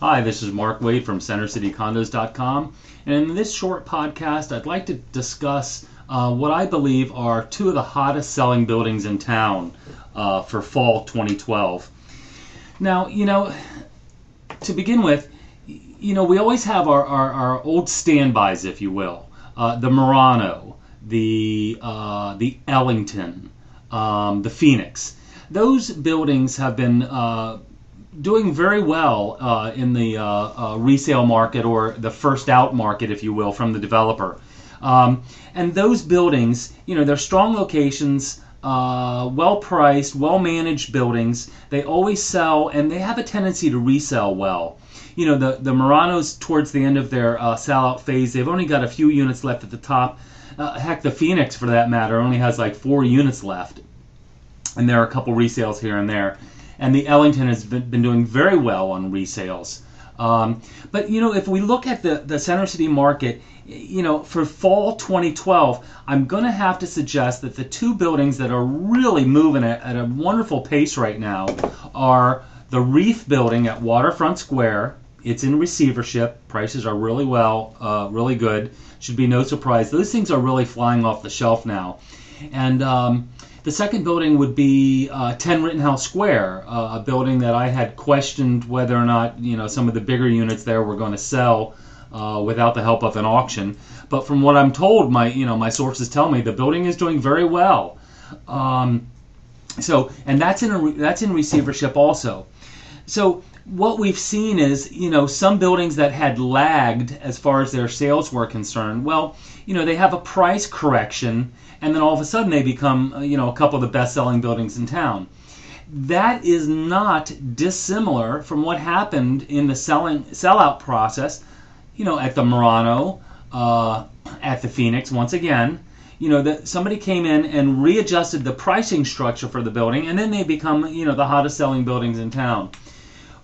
Hi, this is Mark Wade from CenterCityCondos.com, and in this short podcast, I'd like to discuss what I believe are two of the hottest selling buildings in town for fall 2012. Now, to begin with, we always have our old standbys, if you will. The Murano, the Ellington, the Phoenix. Those buildings have been doing very well in the resale market, or the first out market, if you will, from the developer. And those buildings, they're strong locations, well priced, well managed buildings. They always sell, and they have a tendency to resell well. The Muranos, towards the end of their sell-out phase, they've only got a few units left at the top. Heck, the Phoenix, for that matter, only has like 4 units left. And there are a couple resales here and there. And the Ellington has been doing very well on resales. But, if we look at the Center City market, for fall 2012, I'm going to have to suggest that the two buildings that are really moving at a wonderful pace right now are the Reef building at Waterfront Square. It's in receivership. Prices are really good. Should be no surprise. Those things are really flying off the shelf now. And the second building would be 10 Rittenhouse Square, a building that I had questioned whether or not some of the bigger units there were going to sell without the help of an auction. But from what I'm told, my sources tell me the building is doing very well. And that's in receivership also. So what we've seen is, some buildings that had lagged as far as their sales were concerned, well, they have a price correction, and then all of a sudden they become, a couple of the best-selling buildings in town. That is not dissimilar from what happened in the sellout process, at the Murano, at the Phoenix, once again. Somebody came in and readjusted the pricing structure for the building, and then they become, the hottest-selling buildings in town,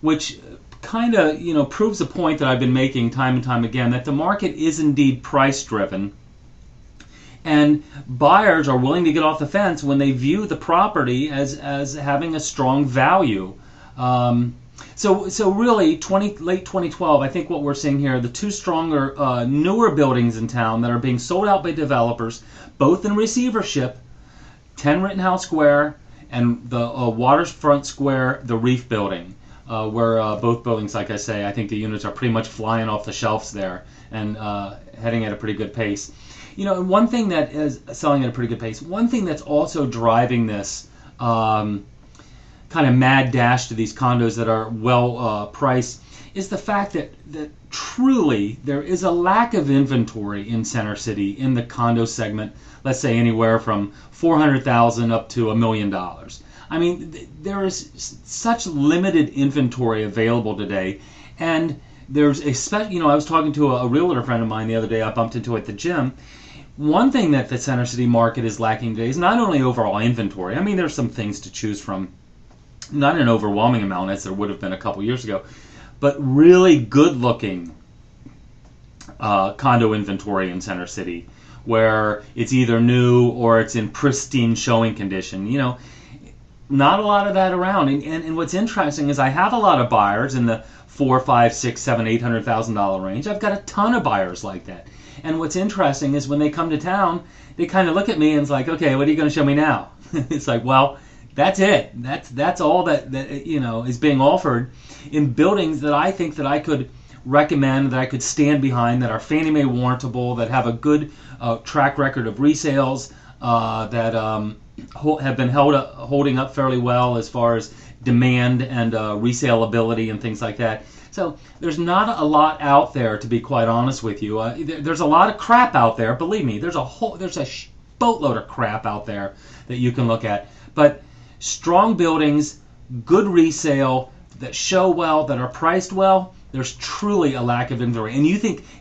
which kind of, proves the point that I've been making time and time again, that the market is indeed price-driven. And buyers are willing to get off the fence when they view the property as having a strong value. So really, late 2012, I think what we're seeing here are the two stronger, newer buildings in town that are being sold out by developers, both in receivership, 10 Rittenhouse Square and the Waterfront Square, the Reef building, where both buildings, like I say, I think the units are pretty much flying off the shelves there and heading at a pretty good pace. One thing that is selling at a pretty good pace, one thing that's also driving this kind of mad dash to these condos that are well priced is the fact that truly there is a lack of inventory in Center City in the condo segment, let's say anywhere from $400,000 up to $1 million. I mean, there is such limited inventory available today, and there's especially, I was talking to a realtor friend of mine the other day. I bumped into at the gym. One thing that the Center City market is lacking today is not only overall inventory. I mean, there's some things to choose from, not an overwhelming amount as there would have been a couple years ago, but really good-looking condo inventory in Center City, where it's either new or it's in pristine showing condition. Not a lot of that around. And what's interesting is I have a lot of buyers in the $400,000, $500,000, $600,000, $700,000 range. I've got a ton of buyers like that. And what's interesting is when they come to town, they kind of look at me and it's like, okay, what are you going to show me now? It's like, well, that's it. That's all that is being offered in buildings that I think that I could recommend, that I could stand behind, that are Fannie Mae warrantable, that have a good track record of resales, that have been holding up fairly well as far as demand and resaleability and things like that. So there's not a lot out there, to be quite honest with you. There's a lot of crap out there. Believe me, there's a boatload of crap out there that you can look at. But strong buildings, good resale, that show well, that are priced well, there's truly a lack of inventory. And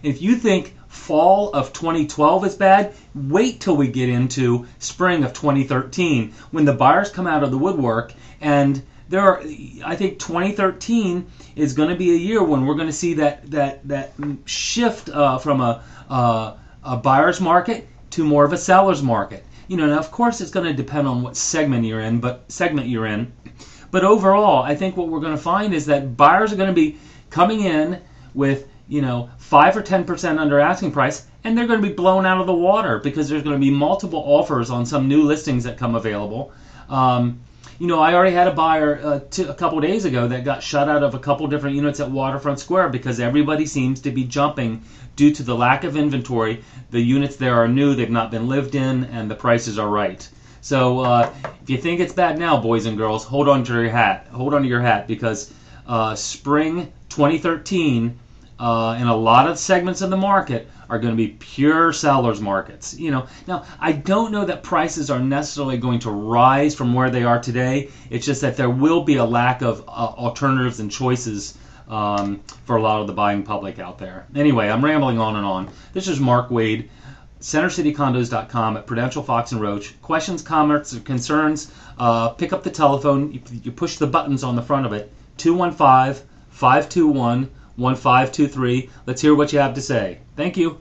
if you think fall of 2012 is bad, wait till we get into spring of 2013 when the buyers come out of the woodwork. And I think 2013 is going to be a year when we're going to see that shift from a buyer's market to more of a seller's market. Now of course it's going to depend on what segment you're in. But overall, I think what we're going to find is that buyers are going to be coming in with 5 or 10% under asking price, and they're going to be blown out of the water because there's going to be multiple offers on some new listings that come available. I already had a buyer a couple days ago that got shut out of a couple different units at Waterfront Square because everybody seems to be jumping due to the lack of inventory. The units there are new, they've not been lived in, and the prices are right. So if you think it's bad now, boys and girls, hold on to your hat because spring 2013 in a lot of segments of the market are going to be pure sellers markets. Now I don't know that prices are necessarily going to rise from where they are today. It's just that there will be a lack of alternatives and choices for a lot of the buying public out there. Anyway, I'm rambling on and on. This is Mark Wade, CenterCityCondos.com at Prudential Fox and Roach. Questions, comments, or concerns, pick up the telephone. You push the buttons on the front of it, 215-521-1523. Let's hear what you have to say. Thank you.